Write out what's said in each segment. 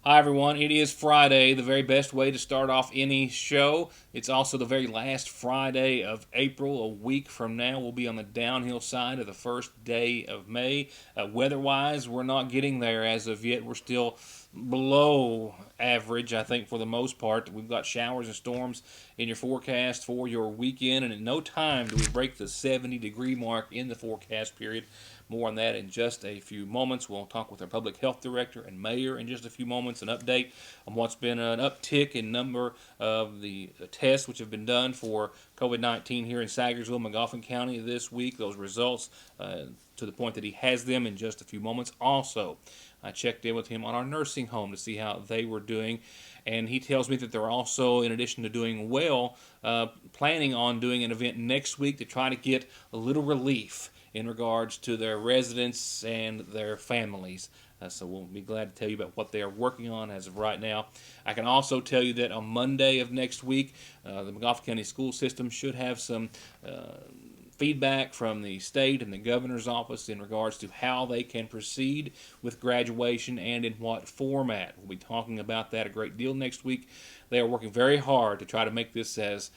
Hi, everyone. It is Friday, the very best way to start off any show. It's also the very last Friday of April. A week from now, we'll be on the downhill side of the first day of May. Weather-wise, we're not getting there as of yet. We're still below average, I think, for the most part. We've got showers and storms in your forecast for your weekend, and in no time do we break the 70-degree mark in the forecast period. More on that in just a few moments. We'll talk with our public health director and mayor in just a few moments. An update on what's been an uptick in number of the tests which have been done for COVID-19 here in Sagersville, Magoffin County this week. Those results to the point that he has them in just a few moments. Also, I checked in with him on our nursing home to see how they were doing, and he tells me that they're also, in addition to doing well, planning on doing an event next week to try to get a little relief in regards to their residents and their families. So we'll be glad to tell you about what they are working on as of right now. I can also tell you that on Monday of next week, the Magoffin County school system should have some feedback from the state and the governor's office in regards to how they can proceed with graduation and in what format. We'll be talking about that a great deal next week. They are working very hard to try to make this as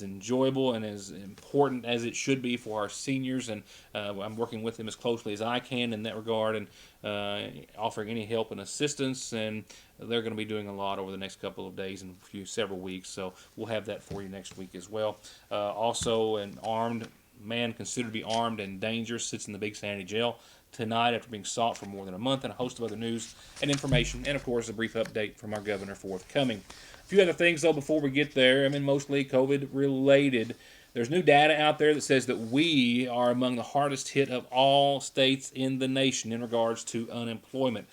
enjoyable and as important as it should be for our seniors, and I'm working with them as closely as I can in that regard, and offering any help and assistance, and they're going to be doing a lot over the next couple of days and several weeks, so we'll have that for you next week as well. Also, an armed man considered to be armed and dangerous sits in the Big Sandy jail tonight after being sought for more than a month, and a host of other news and information, and of course a brief update from our governor forthcoming. A few other things though before we get there, mostly COVID related. There's new data out there that says that we are among the hardest hit of all states in the nation in regards to unemployment.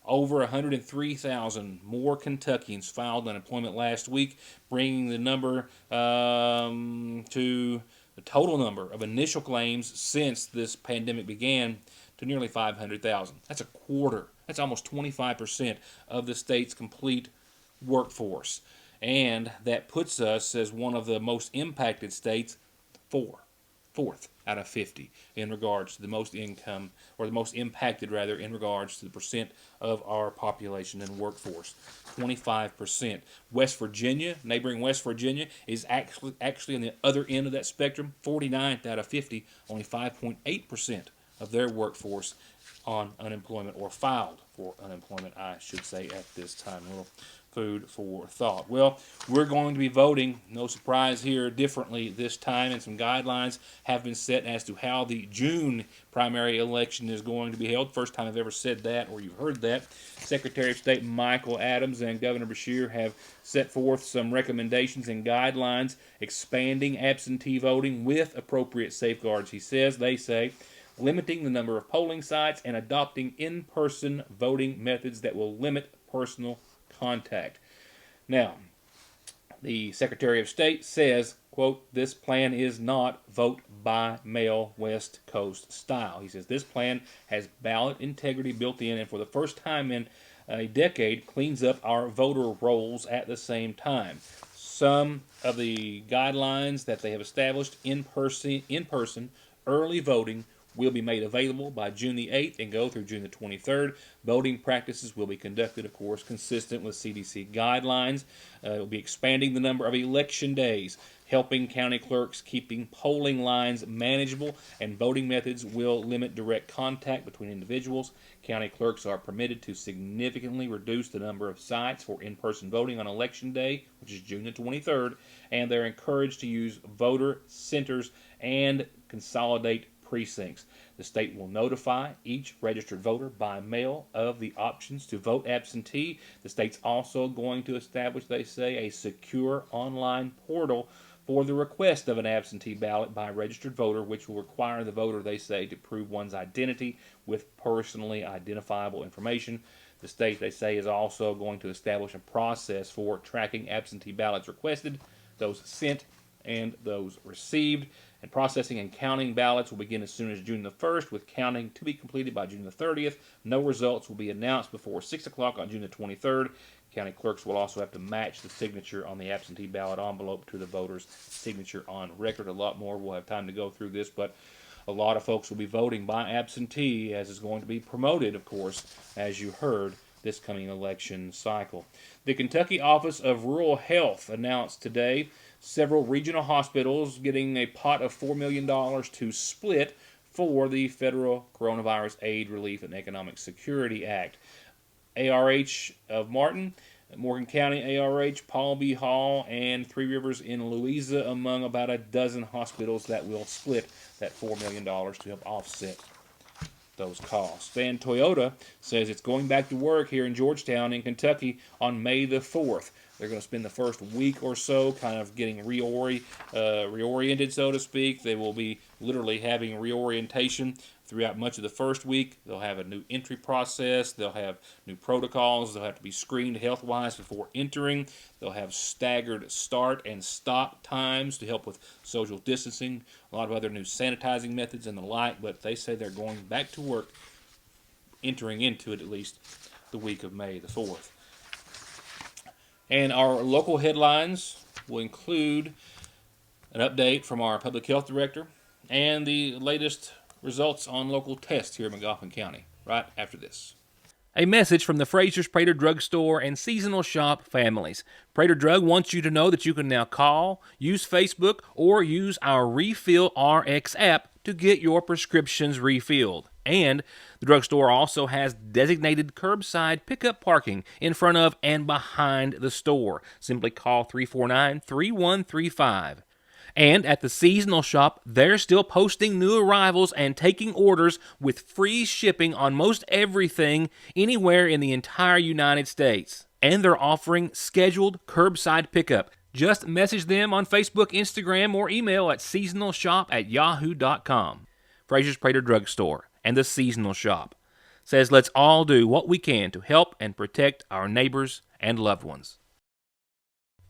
Over 103,000 more Kentuckians filed unemployment last week, bringing the number to the total number of initial claims since this pandemic began to nearly 500,000. That's a quarter. That's almost 25% of the state's complete workforce. And that puts us as one of the most impacted states, fourth out of 50 in regards to the most income, or the most impacted rather, in regards to the percent of our population and workforce. 25%. West Virginia, neighboring West Virginia, is actually on the other end of that spectrum. 49th out of 50, only 5.8% of their workforce on unemployment, or filed for unemployment, I should say, at this time. A little food for thought. Well, we're going to be voting, no surprise here, differently this time, and some guidelines have been set as to how the June primary election is going to be held. First time I've ever said that, or you've heard that. Secretary of State Michael Adams and Governor Beshear have set forth some recommendations and guidelines expanding absentee voting with appropriate safeguards. They say, limiting the number of polling sites and adopting in-person voting methods that will limit personal contact. Now, the Secretary of State says, quote, this plan is not vote by mail West Coast style. He says this plan has ballot integrity built in, and for the first time in a decade cleans up our voter rolls at the same time. Some of the guidelines that they have established: in person early voting will be made available by June the 8th and go through June the 23rd. Voting practices will be conducted, of course, consistent with CDC guidelines. It will be expanding the number of election days, helping county clerks keeping polling lines manageable, and voting methods will limit direct contact between individuals. County clerks are permitted to significantly reduce the number of sites for in-person voting on Election Day, which is June the 23rd, and they're encouraged to use voter centers and consolidate precincts. The state will notify each registered voter by mail of the options to vote absentee. The state's also going to establish, they say, a secure online portal for the request of an absentee ballot by a registered voter, which will require the voter, they say, to prove one's identity with personally identifiable information. The state, they say, is also going to establish a process for tracking absentee ballots requested, those sent, and those received. And processing and counting ballots will begin as soon as June the 1st, with counting to be completed by June the 30th. No results will be announced before 6 o'clock on June the 23rd. County clerks will also have to match the signature on the absentee ballot envelope to the voter's signature on record. A lot more. We'll have time to go through this, but a lot of folks will be voting by absentee, as is going to be promoted, of course, as you heard, this coming election cycle. The Kentucky Office of Rural Health announced today several regional hospitals getting a pot of $4 million to split for the Federal Coronavirus Aid, Relief, and Economic Security Act. ARH of Martin, Morgan County ARH, Paul B. Hall, and Three Rivers in Louisa among about a dozen hospitals that will split that $4 million to help offset those costs. And Toyota says it's going back to work here in Georgetown in Kentucky on May the 4th. They're going to spend the first week or so kind of getting reoriented, so to speak. They will be literally having reorientation throughout much of the first week. They'll have a new entry process. They'll have new protocols. They'll have to be screened health-wise before entering. They'll have staggered start and stop times to help with social distancing, a lot of other new sanitizing methods and the like, but they say they're going back to work, entering into it at least the week of May the 4th. And our local headlines will include an update from our public health director and the latest results on local tests here in McGoffin County right after this. A message from the Fraser's Prater Drug Store and Seasonal Shop families. Prater Drug wants you to know that you can now call, use Facebook, or use our Refill RX app to get your prescriptions refilled. And the drugstore also has designated curbside pickup parking in front of and behind the store. Simply call 349-3135. And at the Seasonal Shop, they're still posting new arrivals and taking orders with free shipping on most everything anywhere in the entire United States. And they're offering scheduled curbside pickup. Just message them on Facebook, Instagram, or email at seasonalshop@yahoo.com. Fraser's Prater Drug Store and the Seasonal Shop says let's all do what we can to help and protect our neighbors and loved ones.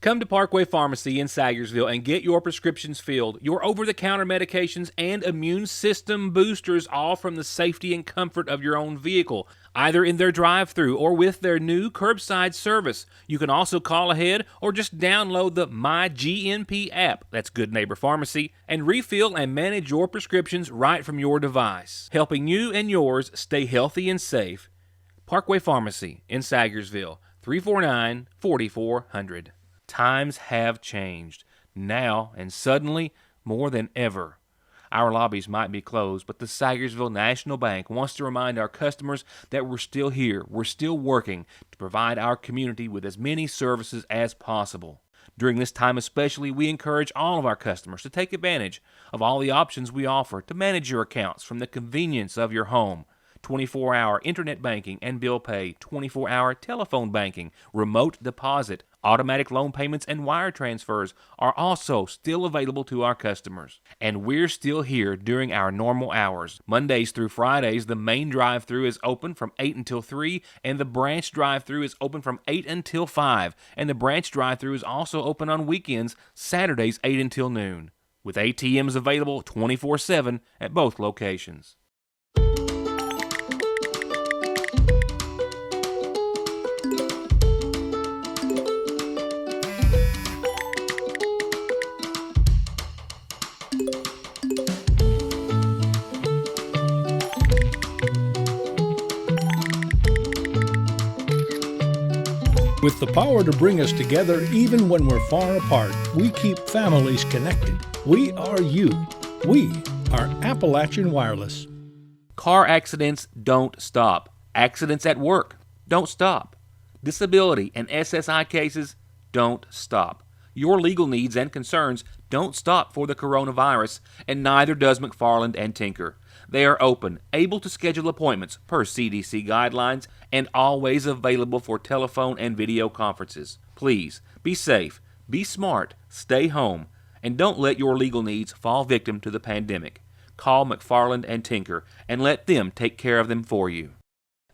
Come to Parkway Pharmacy in Sagersville and get your prescriptions filled, your over-the-counter medications, and immune system boosters, all from the safety and comfort of your own vehicle, either in their drive-thru or with their new curbside service. You can also call ahead or just download the MyGNP app, that's Good Neighbor Pharmacy, and refill and manage your prescriptions right from your device, helping you and yours stay healthy and safe. Parkway Pharmacy in Sagersville, 349-4400. Times have changed, now and suddenly more than ever. Our lobbies might be closed, but the Sagersville National Bank wants to remind our customers that we're still here, we're still working to provide our community with as many services as possible. During this time especially, we encourage all of our customers to take advantage of all the options we offer to manage your accounts from the convenience of your home. 24-hour internet banking and bill pay, 24-hour telephone banking, remote deposit, automatic loan payments, and wire transfers are also still available to our customers. And we're still here during our normal hours. Mondays through Fridays, the main drive-thru is open from 8 until 3, and the branch drive-thru is open from 8 until 5. And the branch drive-thru is also open on weekends, Saturdays 8 until noon, with ATMs available 24/7 at both locations. With the power to bring us together even when we're far apart, we keep families connected. We are you. We are Appalachian Wireless. Car accidents don't stop. Accidents at work don't stop. Disability and SSI cases don't stop. Your legal needs and concerns don't stop for the coronavirus, and neither does McFarland and Tinker. They are open, able to schedule appointments per CDC guidelines, and always available for telephone and video conferences. Please, be safe, be smart, stay home, and don't let your legal needs fall victim to the pandemic. Call McFarland and Tinker and let them take care of them for you.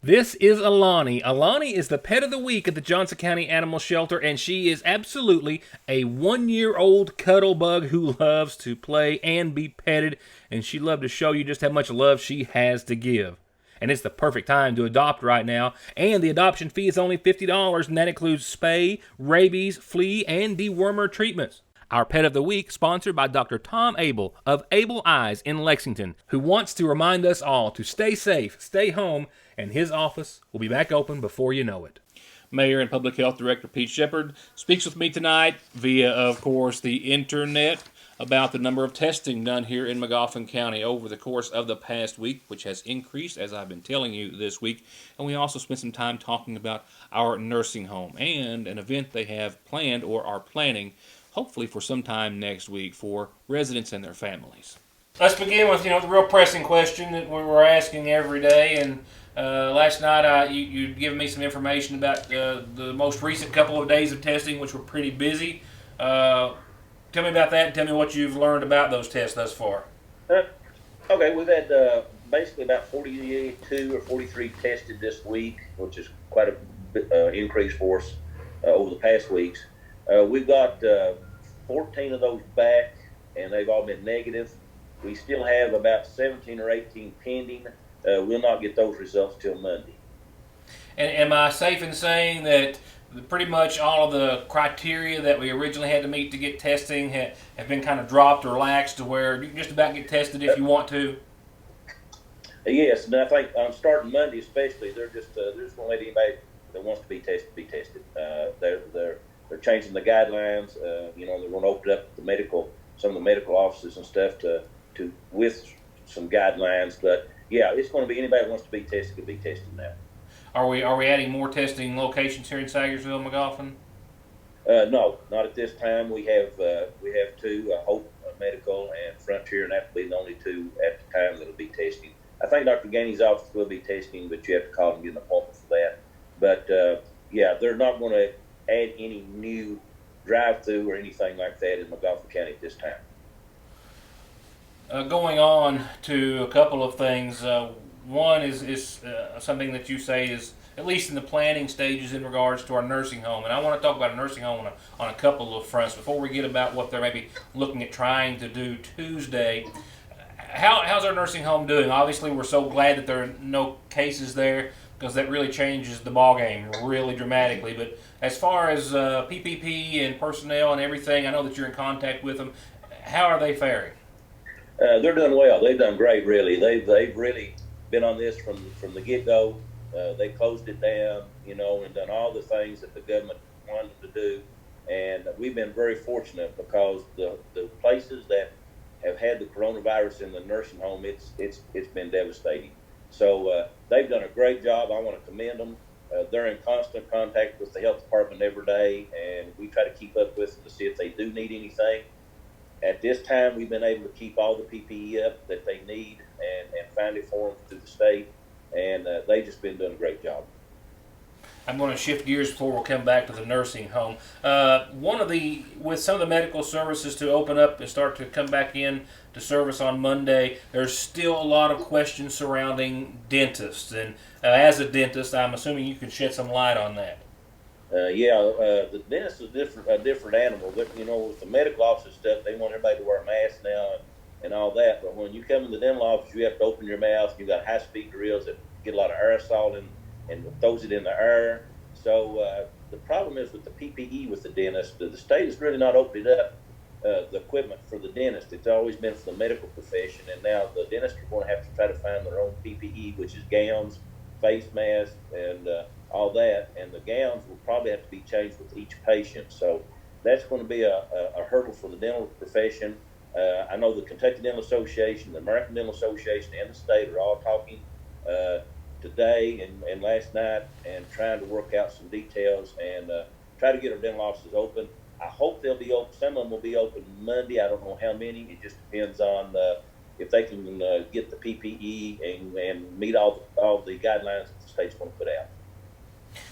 This is Alani. Alani is the pet of the week at the Johnson County Animal Shelter, and she is absolutely a 1-year-old cuddle bug who loves to play and be petted, and she'd love to show you just how much love she has to give. And it's the perfect time to adopt right now, and the adoption fee is only $50, and that includes spay, rabies, flea, and dewormer treatments. Our Pet of the Week, sponsored by Dr. Tom Abel of Able Eyes in Lexington, who wants to remind us all to stay safe, stay home, and his office will be back open before you know it. Mayor and Public Health Director Pete Shepard speaks with me tonight via, of course, the internet about the number of testing done here in Magoffin County over the course of the past week, which has increased, as I've been telling you this week. And we also spent some time talking about our nursing home and an event they have planned or are planning, hopefully for some time next week, for residents and their families. Let's begin with, the real pressing question that we're asking every day. And last night you'd given me some information about the most recent couple of days of testing, which were pretty busy. Tell me about that and tell me what you've learned about those tests thus far. Okay, we've had basically about 42 or 43 tested this week, which is quite a bit increase for us over the past weeks. We've got 14 of those back, and they've all been negative. We still have about 17 or 18 pending. We'll not get those results till Monday. And am I safe in saying that pretty much all of the criteria that we originally had to meet to get testing have been kind of dropped or relaxed to where you can just about get tested if you want to? Yes, and I think on starting Monday especially, they're just going to let anybody that wants to be tested be tested. They're changing the guidelines. They're going to open up some of the medical offices and stuff to with some guidelines. But yeah, it's going to be anybody that wants to be tested can be tested now. Are we adding more testing locations here in Sagersville, Magoffin? No, not at this time. We have two, Hope Medical and Frontier, and that will be the only two at the time that will be testing. I think Dr. Gainey's office will be testing, but you have to call and get an appointment for that. But yeah, they're not going to add any new drive-through or anything like that in Magoffin County at this time. Going on to a couple of things. One is something that you say is at least in the planning stages in regards to our nursing home. And I want to talk about a nursing home on a couple of fronts before we get about what they're maybe looking at trying to do Tuesday. How's our nursing home doing? Obviously, we're so glad that there are no cases there because that really changes the ballgame really dramatically. But as far as PPP and personnel and everything, I know that you're in contact with them. How are they faring? They're doing well. They've done great, really. They've really been on this from the get-go. They closed it down, and done all the things that the government wanted to do. And we've been very fortunate because the places that have had the coronavirus in the nursing home, it's been devastating. So they've done a great job. I want to commend them. They're in constant contact with the health department every day, and we try to keep up with them to see if they do need anything. At this time, we've been able to keep all the PPE up that they need and find it for them through the state, and they've just been doing a great job. I'm going to shift gears before we'll come back to the nursing home. With some of the medical services to open up and start to come back in to service on Monday, there's still a lot of questions surrounding dentists. And as a dentist, I'm assuming you can shed some light on that. The dentist is a different animal. But, with the medical office stuff, they want everybody to wear masks now and all that. But when you come in the dental office, you have to open your mouth. You've got high-speed drills that get a lot of aerosol in and throws it in the air. So the problem is with the PPE with the dentist, the state has really not opened up the equipment for the dentist. It's always been for the medical profession, and now the dentists are going to have to try to find their own PPE, which is gowns, face masks, and all that. And the gowns will probably have to be changed with each patient. So that's going to be a hurdle for the dental profession. I know the Kentucky Dental Association, the American Dental Association, and the state are all talking today and last night and trying to work out some details and try to get our dental offices open. I hope they'll be open. Some of them will be open Monday. I don't know how many. It just depends on if they can get the PPE and meet all the guidelines that the state's going to put out.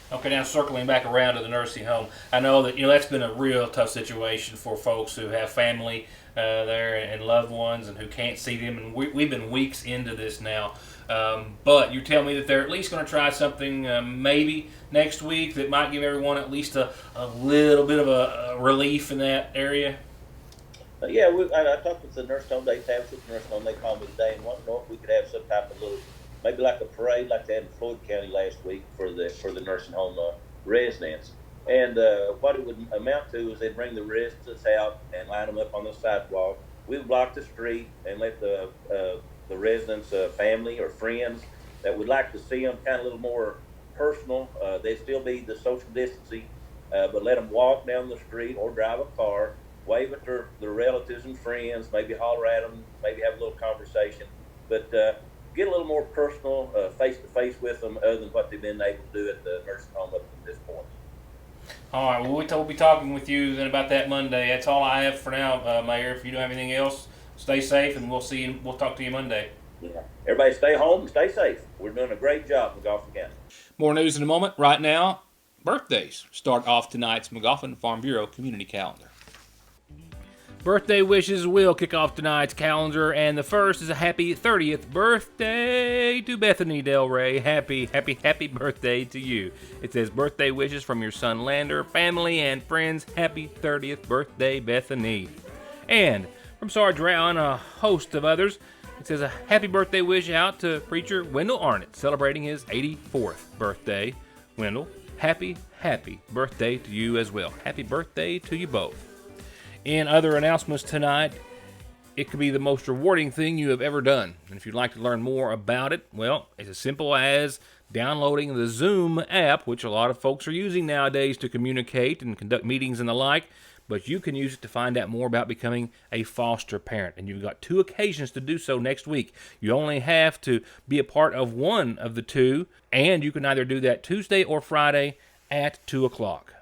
Okay, now circling back around to the nursing home, I know that that's been a real tough situation for folks who have family there and loved ones and who can't see them, and we've been weeks into this now. But you tell me that they're at least going to try something maybe next week that might give everyone at least a little bit of a relief in that area. I talked with the nursing home. They called me today and wanted to know if we could have some type of little, maybe like a parade like they had in Floyd County last week for the nursing home residents. And what it would amount to is they'd bring the residents out and line them up on the sidewalk. We would block the street and let the residents' family or friends that would like to see them kind of a little more personal. They'd still be the social distancing, but let them walk down the street or drive a car, wave at their relatives and friends, maybe holler at them, maybe have a little conversation, but get a little more personal, face-to-face with them, other than what they've been able to do at the nursing home up to this point. All right, well, we'll be talking with you then about that Monday. That's all I have for now, Mayor. If you don't have anything else, stay safe, and we'll talk to you Monday. Yeah. Everybody stay home and stay safe. We're doing a great job in McGoffin County. More news in a moment. Right now, birthdays start off tonight's McGoffin Farm Bureau community calendar. Birthday wishes will kick off tonight's calendar, and the first is a happy 30th birthday to Bethany Del Rey. Happy birthday to you. It says birthday wishes from your son Lander, family, and friends. Happy 30th birthday, Bethany. And from Sarge Rao and a host of others, it says a happy birthday wish out to preacher Wendell Arnott, celebrating his 84th birthday. Wendell, happy birthday to you as well. Happy birthday to you both. In other announcements tonight, it could be the most rewarding thing you have ever done. And if you'd like to learn more about it, well, it's as simple as downloading the Zoom app, which a lot of folks are using nowadays to communicate and conduct meetings and the like. But you can use it to find out more about becoming a foster parent. And you've got 2 occasions to do so next week. You only have to be a part of one of the 2, and you can either do that Tuesday or Friday at 2 o'clock.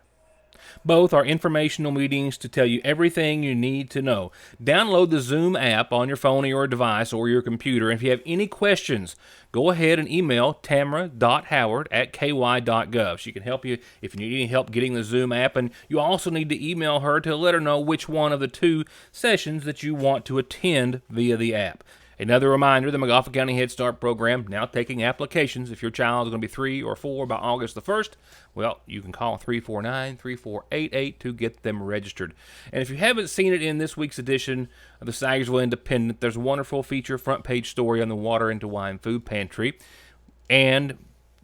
Both are informational meetings to tell you everything you need to know. Download the Zoom app on your phone or your device or your computer. And if you have any questions, go ahead and email tamara.howard@ky.gov. She can help you if you need any help getting the Zoom app. And you also need to email her to let her know which one of the 2 sessions that you want to attend via the app. Another reminder, the McGoffin County Head Start program now taking applications. If your child is going to be 3 or 4 by August the 1st, well, you can call 349-3488 to get them registered. And if you haven't seen it in this week's edition of the Sagersville Independent, there's a wonderful feature front page story on the Water into Wine Food Pantry. And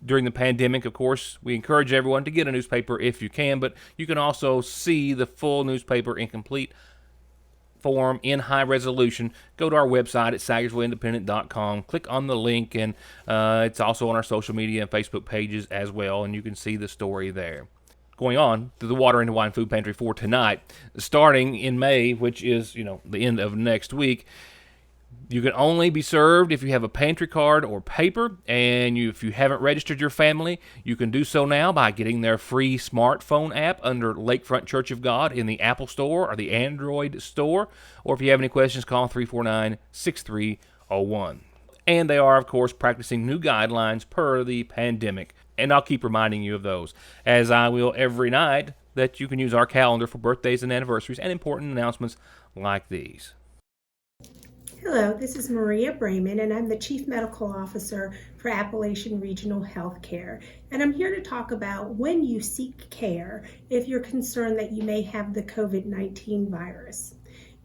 during the pandemic, of course, we encourage everyone to get a newspaper if you can, but you can also see the full newspaper in complete form in high resolution. Go to our website at SagersvilleIndependent.com, click on the link, and it's also on our social media and Facebook pages as well, and you can see the story there. Going on to the Water into Wine Food Pantry for tonight, starting in May, which is, the end of next week. You can only be served if you have a pantry card or paper, and if you haven't registered your family, you can do so now by getting their free smartphone app under Lakefront Church of God in the Apple Store or the Android Store, or if you have any questions, call 349-6301. And they are, of course, practicing new guidelines per the pandemic, and I'll keep reminding you of those, as I will every night, that you can use our calendar for birthdays and anniversaries and important announcements like these. Hello, this is Maria Brayman, and I'm the Chief Medical Officer for Appalachian Regional Healthcare. And I'm here to talk about when you seek care if you're concerned that you may have the COVID-19 virus.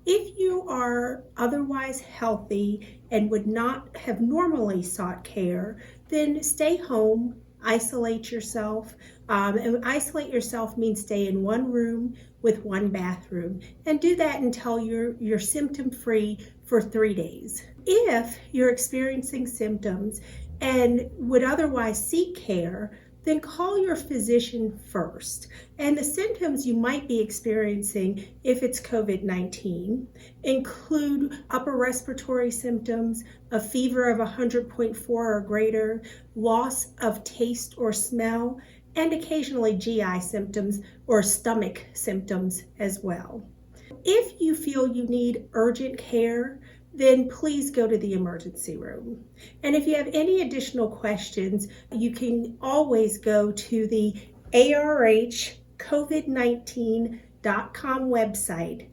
If you are otherwise healthy and would not have normally sought care, then stay home, isolate yourself. And isolate yourself means stay in one room with one bathroom, and do that until you're symptom-free for 3 days. If you're experiencing symptoms and would otherwise seek care, then call your physician first. And the symptoms you might be experiencing if it's COVID-19 include upper respiratory symptoms, a fever of 100.4 or greater, loss of taste or smell, and occasionally GI symptoms or stomach symptoms as well. If you feel you need urgent care, then please go to the emergency room. And if you have any additional questions, you can always go to the arhcovid19.com website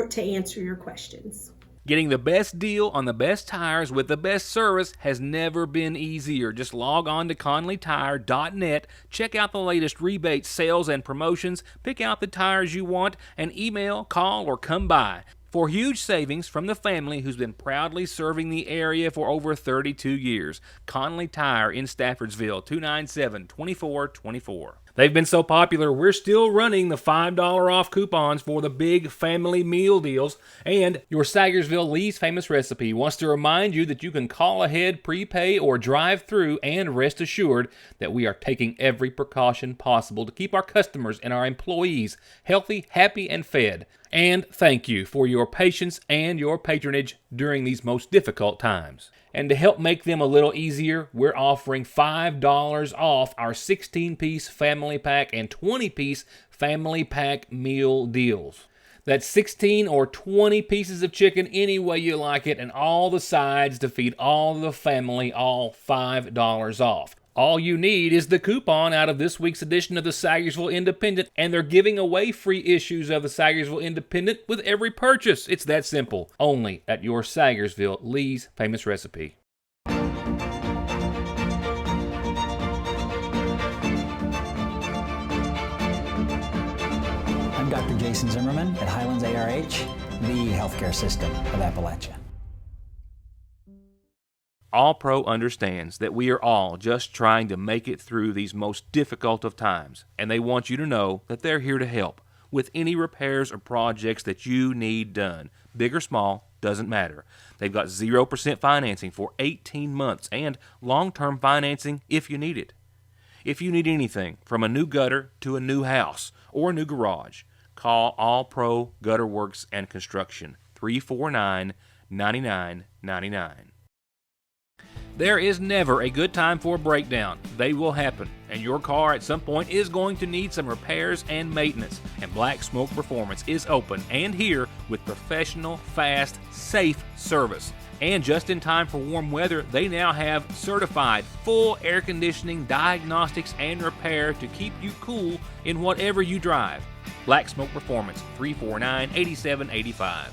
to answer your questions. Getting the best deal on the best tires with the best service has never been easier. Just log on to ConleyTire.net, check out the latest rebates, sales, and promotions, pick out the tires you want, and email, call, or come by. For huge savings from the family who's been proudly serving the area for over 32 years. Conley Tire in Staffordsville, 297-2424. They've been so popular, we're still running the $5 off coupons for the big family meal deals. And your Sagersville Lee's Famous Recipe wants to remind you that you can call ahead, prepay, or drive through, and rest assured that we are taking every precaution possible to keep our customers and our employees healthy, happy, and fed. And thank you for your patience and your patronage during these most difficult times. And to help make them a little easier, we're offering $5 off our 16-piece family pack and 20-piece family pack meal deals. That's 16 or 20 pieces of chicken any way you like it, and all the sides to feed all the family, all $5 off. All you need is the coupon out of this week's edition of the Sagersville Independent, and they're giving away free issues of the Sagersville Independent with every purchase. It's that simple. Only at your Sagersville Lee's Famous Recipe. I'm Dr. Jason Zimmerman at Highlands ARH, the healthcare system of Appalachia. All Pro understands that we are all just trying to make it through these most difficult of times, and they want you to know that they're here to help with any repairs or projects that you need done. Big or small, doesn't matter. They've got 0% financing for 18 months and long-term financing if you need it. If you need anything from a new gutter to a new house or a new garage, call All Pro Gutter Works and Construction, 349-9999. There is never a good time for a breakdown. They will happen, and your car at some point is going to need some repairs and maintenance. And Black Smoke Performance is open and here with professional, fast, safe service. And just in time for warm weather, they now have certified full air conditioning, diagnostics, and repair to keep you cool in whatever you drive. Black Smoke Performance, 349-8785.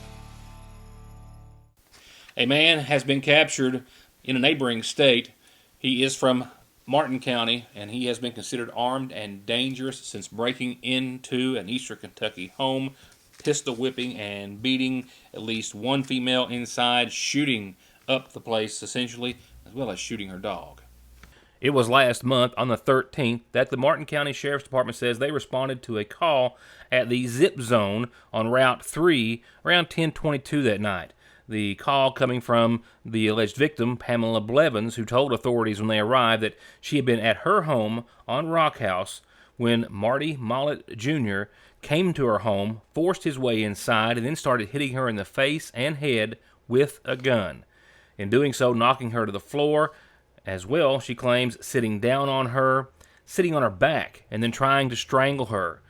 A man has been captured in a neighboring state. He is from Martin County, and he has been considered armed and dangerous since breaking into an Eastern Kentucky home, pistol whipping and beating at least one female inside, shooting up the place essentially, as well as shooting her dog. It was last month, on the 13th, that the Martin County Sheriff's Department says they responded to a call at the Zip Zone on Route 3 around 10:22 that night. The call coming from the alleged victim, Pamela Blevins, who told authorities when they arrived that she had been at her home on Rock House when Marty Mollett Jr. came to her home, forced his way inside, and then started hitting her in the face and head with a gun. In doing so, knocking her to the floor, as well, she claims, sitting on her back, and then trying to strangle her,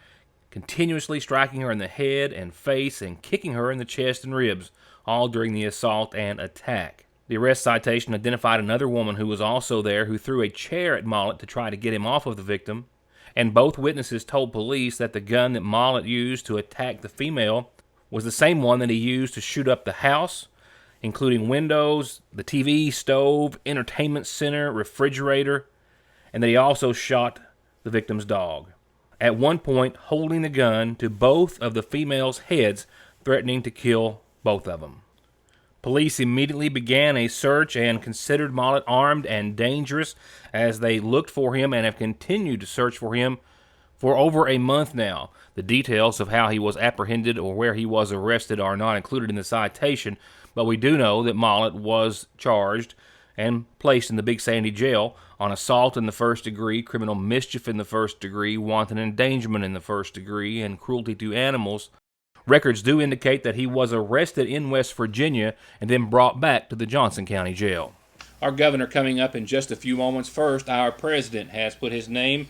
continuously striking her in the head and face and kicking her in the chest and ribs, all during the assault and attack. The arrest citation identified another woman who was also there who threw a chair at Mollett to try to get him off of the victim, and both witnesses told police that the gun that Mollett used to attack the female was the same one that he used to shoot up the house, including windows, the TV, stove, entertainment center, refrigerator, and that he also shot the victim's dog, at one point holding the gun to both of the females' heads, threatening to kill both of them. Police immediately began a search and considered Mollett armed and dangerous as they looked for him and have continued to search for him for over a month now. The details of how he was apprehended or where he was arrested are not included in the citation, but we do know that Mollett was charged and placed in the Big Sandy Jail on assault in the first degree, criminal mischief in the first degree, wanton endangerment in the first degree, and cruelty to animals. Records do indicate that he was arrested in West Virginia and then brought back to the Johnson County Jail. Our governor coming up in just a few moments. First, our president has put his name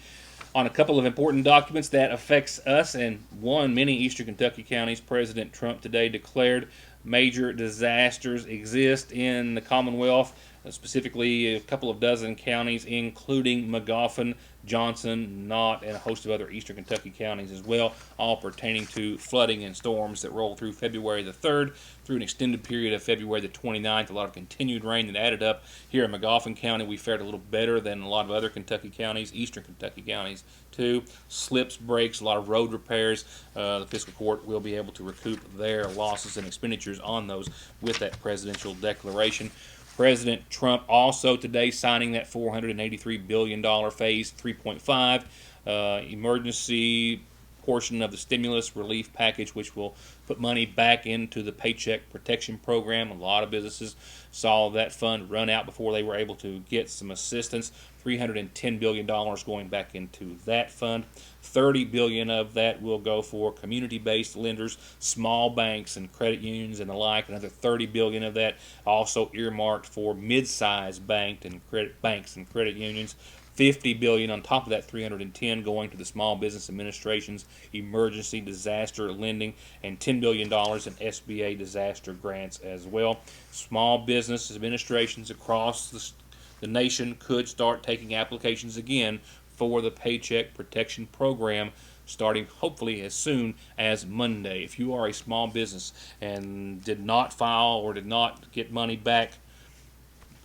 on a couple of important documents that affects us and many Eastern Kentucky counties. President Trump today declared major disasters exist in the Commonwealth, specifically a couple of dozen counties, including Magoffin, Johnson, Knott, and a host of other Eastern Kentucky counties as well, all pertaining to flooding and storms that rolled through February the 3rd through an extended period of February the 29th. A lot of continued rain that added up. Here in Magoffin County, we fared a little better than a lot of other Kentucky counties, Eastern Kentucky counties too. Slips, breaks, a lot of road repairs. The fiscal court will be able to recoup their losses and expenditures on those with that presidential declaration. President Trump also today signing that $483 billion Phase 3.5 emergency portion of the stimulus relief package, which will put money back into the Paycheck Protection Program. A lot of businesses saw that fund run out before they were able to get some assistance. $310 billion going back into that fund. $30 billion of that will go for community-based lenders, small banks and credit unions and the like. Another $30 billion of that also earmarked for mid-sized banks and credit unions. $50 billion on top of that 310 going to the Small Business Administration's emergency disaster lending, and $10 billion in SBA disaster grants as well. Small business administrations across the nation could start taking applications again for the Paycheck Protection Program, starting hopefully as soon as Monday. If you are a small business and did not file or did not get money back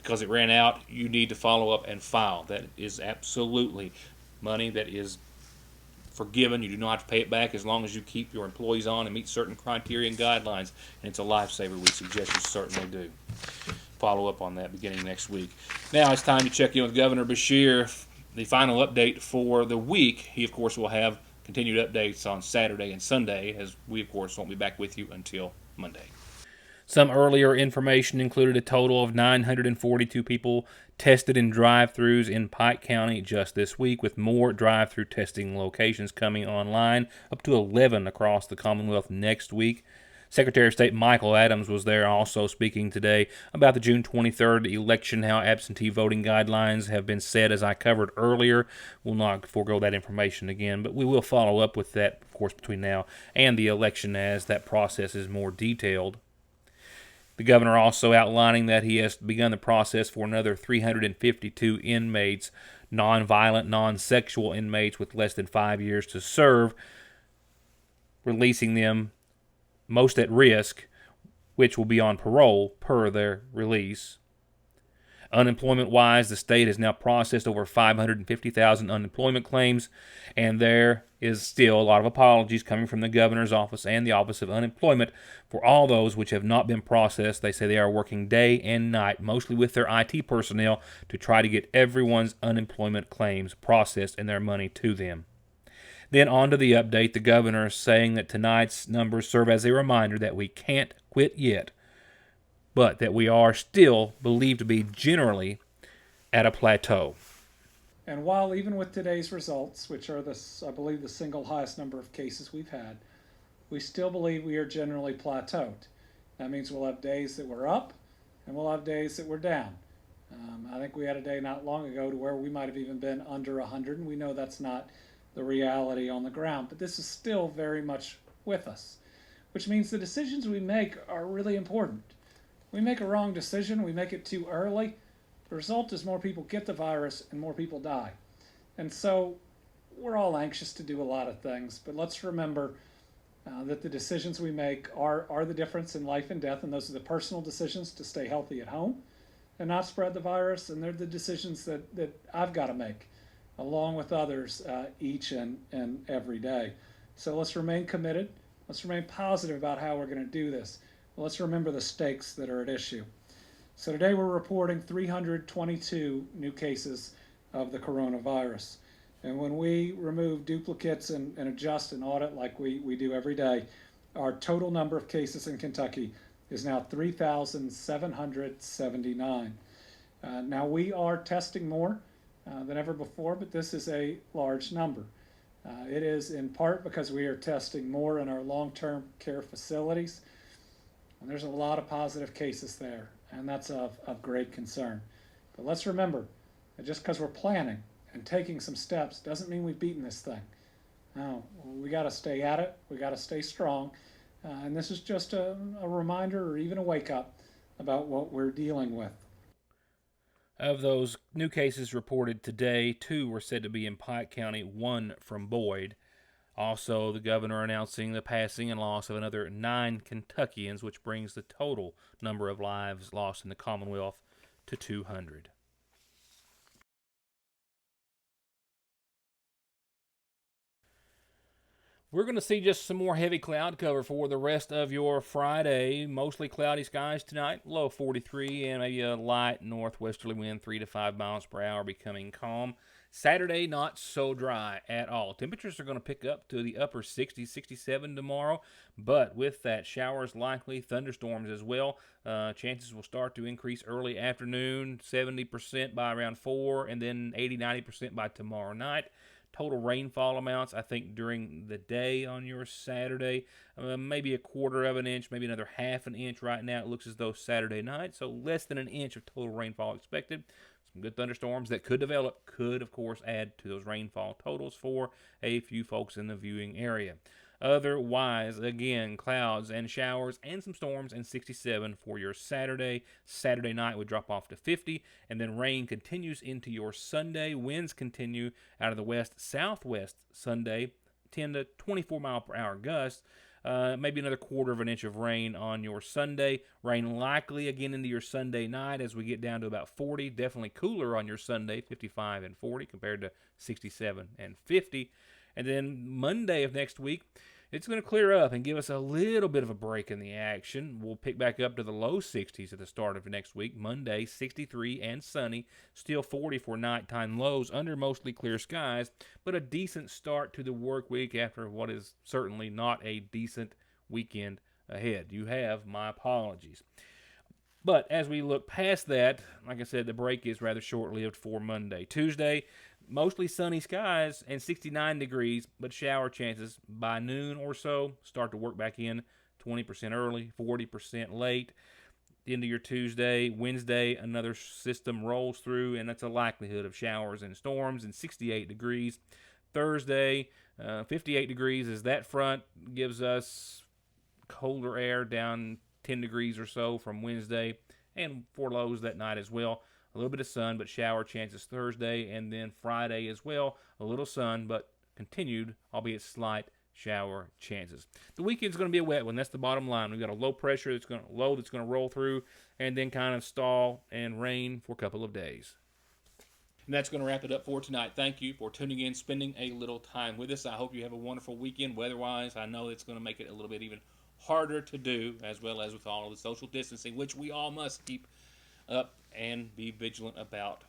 because it ran out, you need to follow up and file. That is absolutely money that is forgiven. You do not have to pay it back as long as you keep your employees on and meet certain criteria and guidelines, and it's a lifesaver. We suggest you certainly do. Follow up on that beginning next week. Now it's time to check in with Governor Beshear. The final update for the week. He, of course, will have continued updates on Saturday and Sunday, as we, of course, won't be back with you until Monday. Some earlier information included a total of 942 people tested in drive-thrus in Pike County just this week, with more drive-thru testing locations coming online, up to 11 across the Commonwealth next week. Secretary of State Michael Adams was there also speaking today about the June 23rd election, how absentee voting guidelines have been set, as I covered earlier. We'll not forego that information again, but we will follow up with that, of course, between now and the election as that process is more detailed. The governor also outlining that he has begun the process for another 352 inmates, nonviolent, non-sexual inmates with less than 5 years to serve, releasing them most at risk, which will be on parole per their release. Unemployment-wise, the state has now processed over 550,000 unemployment claims, and there is still a lot of apologies coming from the governor's office and the Office of Unemployment for all those which have not been processed. They say they are working day and night, mostly with their IT personnel, to try to get everyone's unemployment claims processed and their money to them. Then on to the update, the governor saying that tonight's numbers serve as a reminder that we can't quit yet, but that we are still believed to be generally at a plateau. And while even with today's results, which are I believe the single highest number of cases we've had, we still believe we are generally plateaued. That means we'll have days that we're up and we'll have days that we're down. I think we had a day not long ago to where we might have even been under 100, and we know that's not the reality on the ground, but this is still very much with us, which means the decisions we make are really important. We make a wrong decision, we make it too early, the result is more people get the virus and more people die. And so we're all anxious to do a lot of things, but let's remember that the decisions we make are the difference in life and death, and those are the personal decisions to stay healthy at home and not spread the virus, and they're the decisions that I've got to make along with others each and every day. So let's remain committed. Let's remain positive about how we're going to do this. Let's remember the stakes that are at issue. So today we're reporting 322 new cases of the coronavirus. And when we remove duplicates and adjust and audit like we do every day, our total number of cases in Kentucky is now 3,779. Now we are testing more than ever before, but this is a large number. It is in part because we are testing more in our long-term care facilities, and there's a lot of positive cases there, and that's of great concern. But let's remember that just because we're planning and taking some steps doesn't mean we've beaten this thing. No, we got to stay at it, we got to stay strong, and this is just a reminder or even a wake-up about what we're dealing with. Of those new cases reported today, 2 were said to be in Pike County, 1 from Boyd. Also, the governor announcing the passing and loss of another 9 Kentuckians, which brings the total number of lives lost in the Commonwealth to 200. We're going to see just some more heavy cloud cover for the rest of your Friday. Mostly cloudy skies tonight, low 43, and maybe a light northwesterly wind, 3 to 5 miles per hour, becoming calm. Saturday, not so dry at all. Temperatures are going to pick up to the upper 60s, 67 tomorrow, but with that, showers likely, thunderstorms as well. Chances will start to increase early afternoon, 70% by around 4, and then 80, 90% by tomorrow night. Total rainfall amounts, I think, during the day on your Saturday, maybe a quarter of an inch, maybe another half an inch right now. It looks as though Saturday night, so less than an inch of total rainfall expected. Some good thunderstorms that could develop could, of course, add to those rainfall totals for a few folks in the viewing area. Otherwise, again, clouds and showers and some storms, and 67 for your Saturday. Saturday night would drop off to 50, and then rain continues into your Sunday. Winds continue out of the west-southwest Sunday, 10 to 24 mile per hour gusts. Maybe another quarter of an inch of rain on your Sunday. Rain likely again into your Sunday night as we get down to about 40. Definitely cooler on your Sunday, 55 and 40 compared to 67 and 50. And then Monday of next week, it's going to clear up and give us a little bit of a break in the action. We'll pick back up to the low 60s at the start of next week. Monday, 63 and sunny. Still 40 for nighttime lows under mostly clear skies, but a decent start to the work week after what is certainly not a decent weekend ahead. You have my apologies. But as we look past that, like I said, the break is rather short-lived for Monday. Tuesday, mostly sunny skies and 69 degrees, but shower chances by noon or so start to work back in, 20% early, 40% late. Into your Tuesday. Wednesday, another system rolls through, and that's a likelihood of showers and storms, and 68 degrees. Thursday, 58 degrees as that front gives us colder air down 10 degrees or so from Wednesday, and for lows that night as well. A little bit of sun, but shower chances Thursday, and then Friday as well. A little sun, but continued, albeit slight, shower chances. The weekend's going to be a wet one. That's the bottom line. We've got a low pressure that's going to roll through, and then kind of stall and rain for a couple of days. And that's going to wrap it up for tonight. Thank you for tuning in, spending a little time with us. I hope you have a wonderful weekend weather-wise. I know it's going to make it a little bit even harder to do, as well as with all of the social distancing, which we all must keep up and be vigilant about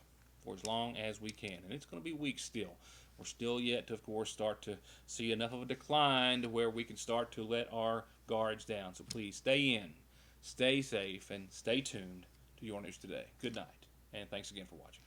for as long as we can. And it's going to be weeks still. We're still yet to, of course, start to see enough of a decline to where we can start to let our guards down. So please stay in, stay safe, and stay tuned to Your News Today. Good night, and thanks again for watching.